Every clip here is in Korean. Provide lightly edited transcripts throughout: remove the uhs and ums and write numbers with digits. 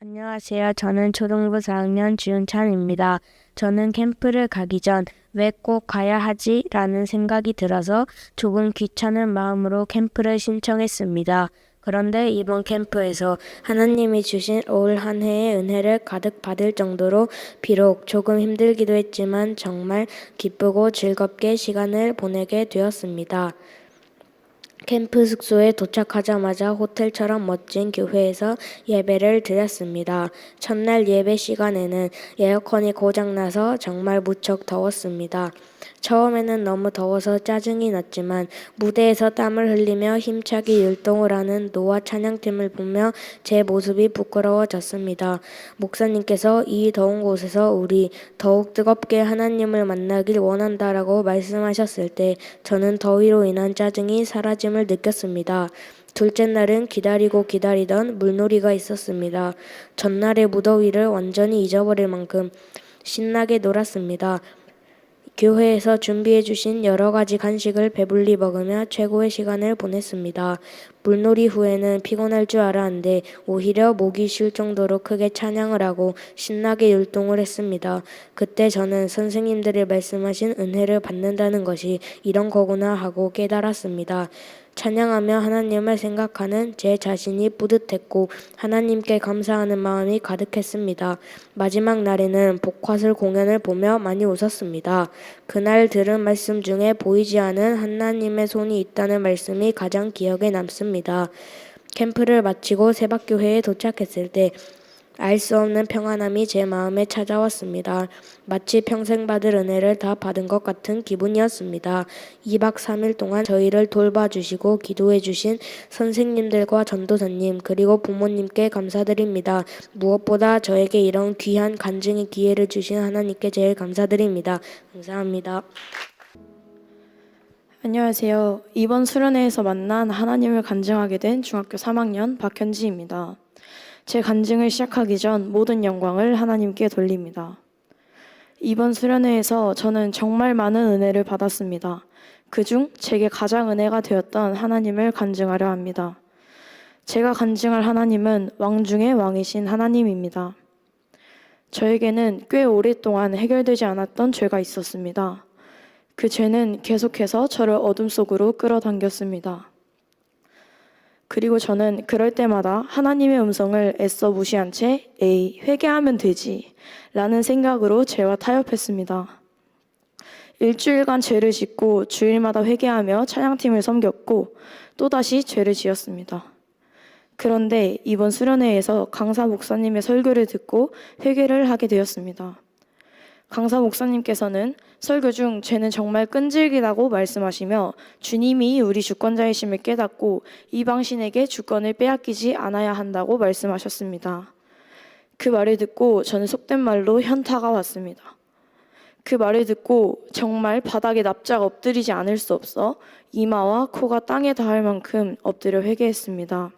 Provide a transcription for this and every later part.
안녕하세요. 저는 초등부 4학년 주윤찬입니다. 저는 캠프를 가기 전 왜 꼭 가야 하지? 라는 생각이 들어서 조금 귀찮은 마음으로 캠프를 신청했습니다. 그런데 이번 캠프에서 하나님이 주신 올 한 해의 은혜를 가득 받을 정도로 비록 조금 힘들기도 했지만 정말 기쁘고 즐겁게 시간을 보내게 되었습니다. 캠프 숙소에 도착하자마자 호텔처럼 멋진 교회에서 예배를 드렸습니다. 첫날 예배 시간에는 에어컨이 고장나서 정말 무척 더웠습니다. 처음에는 너무 더워서 짜증이 났지만 무대에서 땀을 흘리며 힘차게 율동을 하는 노아 찬양팀을 보며 제 모습이 부끄러워졌습니다. 목사님께서 이 더운 곳에서 우리 더욱 뜨겁게 하나님을 만나길 원한다라고 말씀하셨을 때 저는 더위로 인한 짜증이 사라짐을 느꼈습니다. 둘째 날은 기다리고 기다리던 물놀이가 있었습니다. 전날의 무더위를 완전히 잊어버릴 만큼 신나게 놀았습니다. 교회에서 준비해 주신 여러 가지 간식을 배불리 먹으며 최고의 시간을 보냈습니다. 물놀이 후에는 피곤할 줄 알았는데 오히려 목이 쉴 정도로 크게 찬양을 하고 신나게 율동을 했습니다. 그때 저는 선생님들이 말씀하신 은혜를 받는다는 것이 이런 거구나 하고 깨달았습니다. 찬양하며 하나님을 생각하는 제 자신이 뿌듯했고 하나님께 감사하는 마음이 가득했습니다. 마지막 날에는 복화술 공연을 보며 많이 웃었습니다. 그날 들은 말씀 중에 보이지 않은 하나님의 손이 있다는 말씀이 가장 기억에 남습니다. 캠프를 마치고 새벽교회에 도착했을 때 알 수 없는 평안함이 제 마음에 찾아왔습니다. 마치 평생 받을 은혜를 다 받은 것 같은 기분이었습니다. 2박 3일 동안 저희를 돌봐주시고 기도해주신 선생님들과 전도사님 그리고 부모님께 감사드립니다. 무엇보다 저에게 이런 귀한 간증의 기회를 주신 하나님께 제일 감사드립니다. 감사합니다. 안녕하세요. 이번 수련회에서 만난 하나님을 간증하게 된 중학교 3학년 박현지입니다. 제 간증을 시작하기 전 모든 영광을 하나님께 돌립니다. 이번 수련회에서 저는 정말 많은 은혜를 받았습니다. 그중 제게 가장 은혜가 되었던 하나님을 간증하려 합니다. 제가 간증할 하나님은 왕 중의 왕이신 하나님입니다. 저에게는 꽤 오랫동안 해결되지 않았던 죄가 있었습니다. 그 죄는 계속해서 저를 어둠 속으로 끌어당겼습니다. 그리고 저는 그럴 때마다 하나님의 음성을 애써 무시한 채 에이, 회개하면 되지 라는 생각으로 죄와 타협했습니다. 일주일간 죄를 짓고 주일마다 회개하며 찬양팀을 섬겼고 또다시 죄를 지었습니다. 그런데 이번 수련회에서 강사 목사님의 설교를 듣고 회개를 하게 되었습니다. 강사 목사님께서는 설교 중 죄는 정말 끈질기다고 말씀하시며 주님이 우리 주권자이심을 깨닫고 이방신에게 주권을 빼앗기지 않아야 한다고 말씀하셨습니다. 그 말을 듣고 저는 속된 말로 현타가 왔습니다. 그 말을 듣고 정말 바닥에 납작 엎드리지 않을 수 없어 이마와 코가 땅에 닿을 만큼 엎드려 회개했습니다.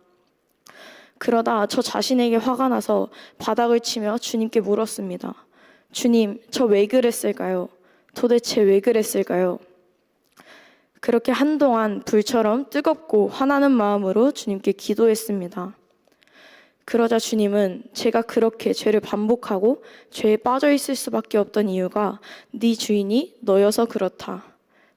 그러다 저 자신에게 화가 나서 바닥을 치며 주님께 물었습니다. 주님, 저 왜 그랬을까요? 도대체 왜 그랬을까요? 그렇게 한동안 불처럼 뜨겁고 화나는 마음으로 주님께 기도했습니다. 그러자 주님은 제가 그렇게 죄를 반복하고 죄에 빠져 있을 수밖에 없던 이유가 네 주인이 너여서 그렇다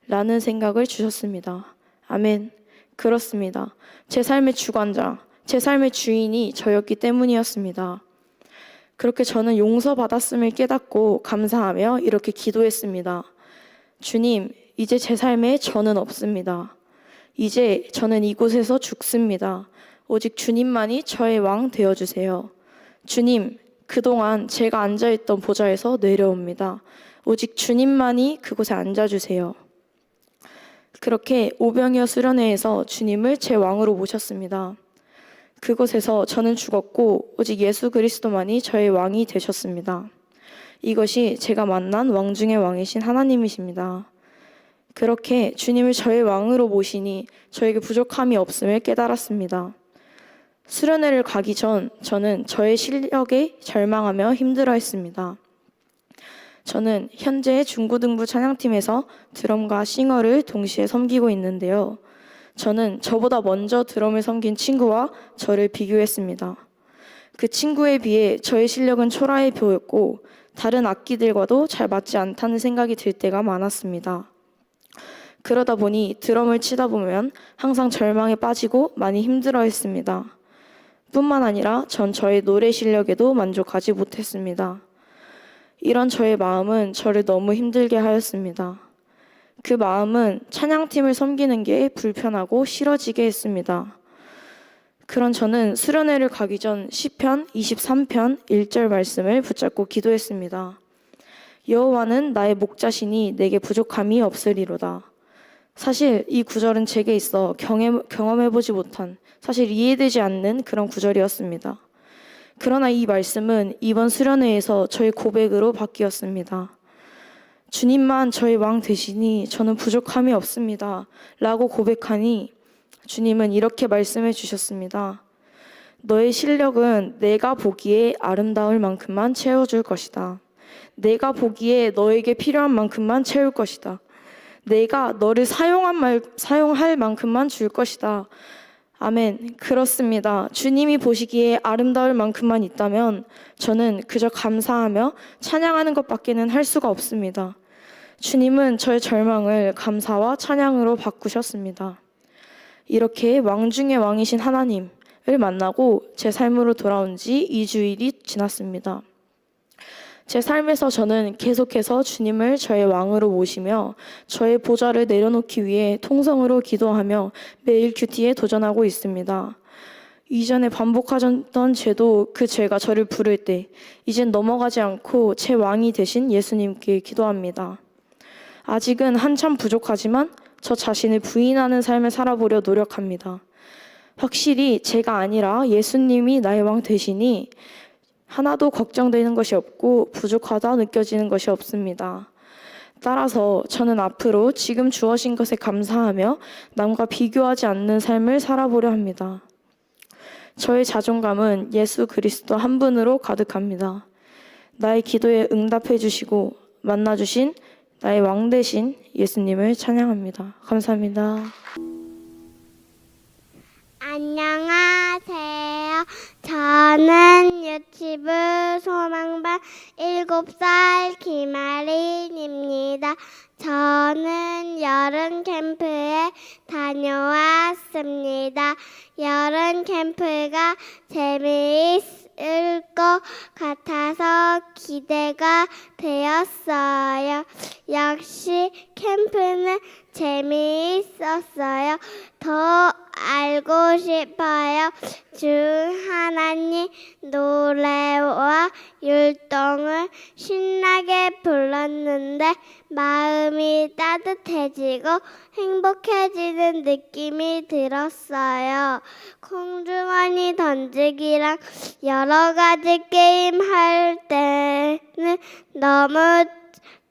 라는 생각을 주셨습니다. 아멘. 그렇습니다. 제 삶의 주관자, 제 삶의 주인이 저였기 때문이었습니다. 그렇게 저는 용서받았음을 깨닫고 감사하며 이렇게 기도했습니다. 주님, 이제 제 삶에 저는 없습니다. 이제 저는 이곳에서 죽습니다. 오직 주님만이 저의 왕 되어주세요. 주님, 그동안 제가 앉아있던 보좌에서 내려옵니다. 오직 주님만이 그곳에 앉아주세요. 그렇게 오병이어 수련회에서 주님을 제 왕으로 모셨습니다. 그곳에서 저는 죽었고 오직 예수 그리스도만이 저의 왕이 되셨습니다. 이것이 제가 만난 왕 중의 왕이신 하나님이십니다. 그렇게 주님을 저의 왕으로 모시니 저에게 부족함이 없음을 깨달았습니다. 수련회를 가기 전 저는 저의 실력에 절망하며 힘들어했습니다. 저는 현재 중고등부 찬양팀에서 드럼과 싱어를 동시에 섬기고 있는데요. 저는 저보다 먼저 드럼을 섬긴 친구와 저를 비교했습니다. 그 친구에 비해 저의 실력은 초라해 보였고 다른 악기들과도 잘 맞지 않다는 생각이 들 때가 많았습니다. 그러다 보니 드럼을 치다 보면 항상 절망에 빠지고 많이 힘들어했습니다. 뿐만 아니라 전 저의 노래 실력에도 만족하지 못했습니다. 이런 저의 마음은 저를 너무 힘들게 하였습니다. 그 마음은 찬양팀을 섬기는 게 불편하고 싫어지게 했습니다. 그런 저는 수련회를 가기 전 시편 23편 1절 말씀을 붙잡고 기도했습니다. 여호와는 나의 목자시니 내게 부족함이 없으리로다. 사실 이 구절은 제게 있어 경험해보지 못한, 사실 이해되지 않는 그런 구절이었습니다. 그러나 이 말씀은 이번 수련회에서 저의 고백으로 바뀌었습니다. 주님만 저의 왕 되시니 저는 부족함이 없습니다. 라고 고백하니 주님은 이렇게 말씀해 주셨습니다. 너의 실력은 내가 보기에 아름다울 만큼만 채워줄 것이다. 내가 보기에 너에게 필요한 만큼만 채울 것이다. 내가 너를 사용할 만큼만 줄 것이다. 아멘. 그렇습니다. 주님이 보시기에 아름다울 만큼만 있다면 저는 그저 감사하며 찬양하는 것밖에는 할 수가 없습니다. 주님은 저의 절망을 감사와 찬양으로 바꾸셨습니다. 이렇게 왕 중의 왕이신 하나님을 만나고 제 삶으로 돌아온 지 2주일이 지났습니다. 제 삶에서 저는 계속해서 주님을 저의 왕으로 모시며 저의 보좌를 내려놓기 위해 통성으로 기도하며 매일 큐티에 도전하고 있습니다. 이전에 반복하던 죄도 그 죄가 저를 부를 때 이젠 넘어가지 않고 제 왕이 되신 예수님께 기도합니다. 아직은 한참 부족하지만 저 자신을 부인하는 삶을 살아보려 노력합니다. 확실히 제가 아니라 예수님이 나의 왕 되시니 하나도 걱정되는 것이 없고 부족하다 느껴지는 것이 없습니다. 따라서 저는 앞으로 지금 주어진 것에 감사하며 남과 비교하지 않는 삶을 살아보려 합니다. 저의 자존감은 예수 그리스도 한 분으로 가득합니다. 나의 기도에 응답해 주시고 만나 주신 나의 왕 되신 예수님을 찬양합니다. 감사합니다. 안녕하세요. 저는 유치부 소망반 7살 김아린입니다. 저는 여름 캠프에 다녀왔습니다. 여름 캠프가 재미있을 것 같아서 기대가 되었어요. 역시 캠프는 재미있었어요. 더 알고 싶어요. 주 하나님 노래와 율동을 신나게 불렀는데 마음이 따뜻해지고 행복해지는 느낌이 들었어요. 콩주머니 던지기랑 여러 가지 게임 할 때는 너무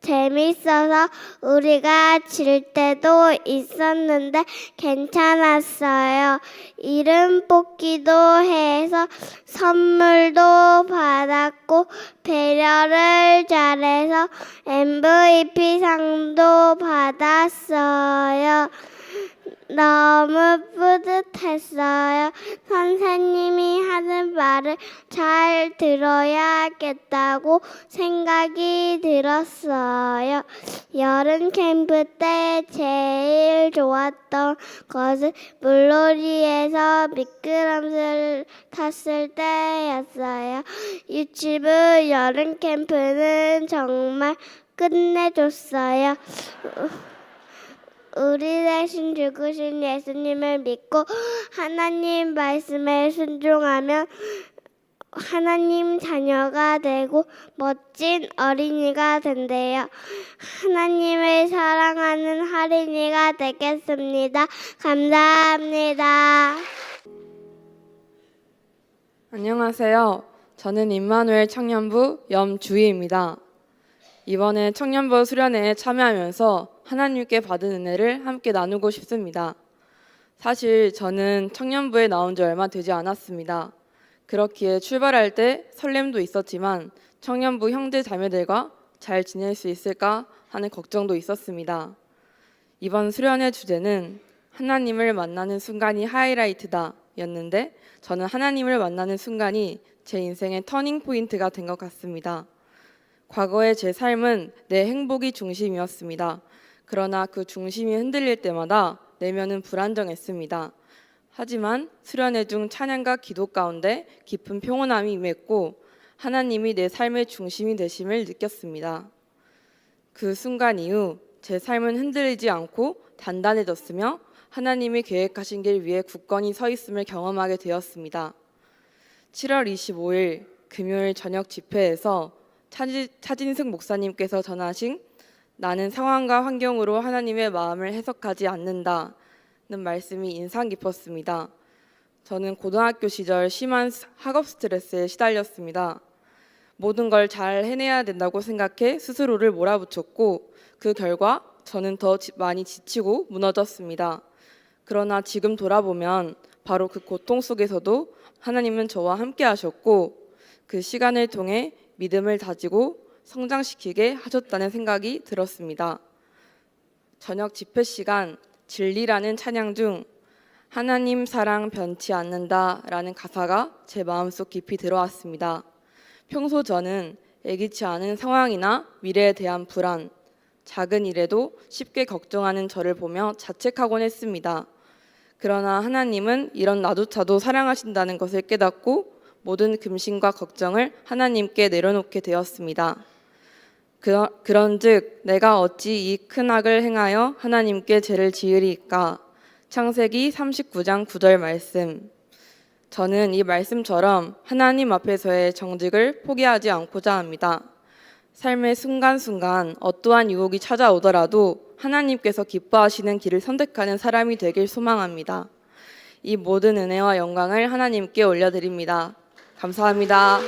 재밌어서 우리가 질 때도 있었는데 괜찮았어요. 이름 뽑기도 해서 선물도 받았고 배려를 잘해서 MVP 상도 받았어요. 너무 뿌듯했어요. 선생님이 하는 말을 잘 들어야겠다고 생각이 들었어요. 여름 캠프 때 제일 좋았던 것은 물놀이에서 미끄럼틀 탔을 때였어요. 유치부 여름 캠프는 정말 끝내줬어요. 우리 대신 죽으신 예수님을 믿고 하나님 말씀에 순종하면 하나님 자녀가 되고 멋진 어린이가 된대요. 하나님을 사랑하는 할인이가 되겠습니다. 감사합니다. 안녕하세요. 저는 임마누엘 청년부 염주희입니다. 이번에 청년부 수련회에 참여하면서 하나님께 받은 은혜를 함께 나누고 싶습니다. 사실 저는 청년부에 나온 지 얼마 되지 않았습니다. 그렇기에 출발할 때 설렘도 있었지만 청년부 형제 자매들과 잘 지낼 수 있을까 하는 걱정도 있었습니다. 이번 수련회 주제는 하나님을 만나는 순간이 하이라이트다 였는데 저는 하나님을 만나는 순간이 제 인생의 터닝 포인트가 된 것 같습니다. 과거의 제 삶은 내 행복이 중심이었습니다. 그러나 그 중심이 흔들릴 때마다 내면은 불안정했습니다. 하지만 수련회 중 찬양과 기도 가운데 깊은 평온함이 임했고 하나님이 내 삶의 중심이 되심을 느꼈습니다. 그 순간 이후 제 삶은 흔들리지 않고 단단해졌으며 하나님이 계획하신 길 위에 굳건히 서 있음을 경험하게 되었습니다. 7월 25일 금요일 저녁 집회에서 차진승 목사님께서 전하신 나는 상황과 환경으로 하나님의 마음을 해석하지 않는다는 말씀이 인상 깊었습니다. 저는 고등학교 시절 심한 학업 스트레스에 시달렸습니다. 모든 걸 잘 해내야 된다고 생각해 스스로를 몰아붙였고 그 결과 저는 더 많이 지치고 무너졌습니다. 그러나 지금 돌아보면 바로 그 고통 속에서도 하나님은 저와 함께 하셨고 그 시간을 통해 믿음을 다지고 성장시키게 하셨다는 생각이 들었습니다. 저녁 집회 시간 진리라는 찬양 중 하나님 사랑 변치 않는다라는 가사가 제 마음속 깊이 들어왔습니다. 평소 저는 예기치 않은 상황이나 미래에 대한 불안, 작은 일에도 쉽게 걱정하는 저를 보며 자책하곤 했습니다. 그러나 하나님은 이런 나조차도 사랑하신다는 것을 깨닫고 모든 금신과 걱정을 하나님께 내려놓게 되었습니다. 그런즉 내가 어찌 이 큰 악을 행하여 하나님께 죄를 지으리이까. 창세기 39장 9절 말씀. 저는 이 말씀처럼 하나님 앞에서의 정직을 포기하지 않고자 합니다. 삶의 순간순간 어떠한 유혹이 찾아오더라도 하나님께서 기뻐하시는 길을 선택하는 사람이 되길 소망합니다. 이 모든 은혜와 영광을 하나님께 올려드립니다. 감사합니다.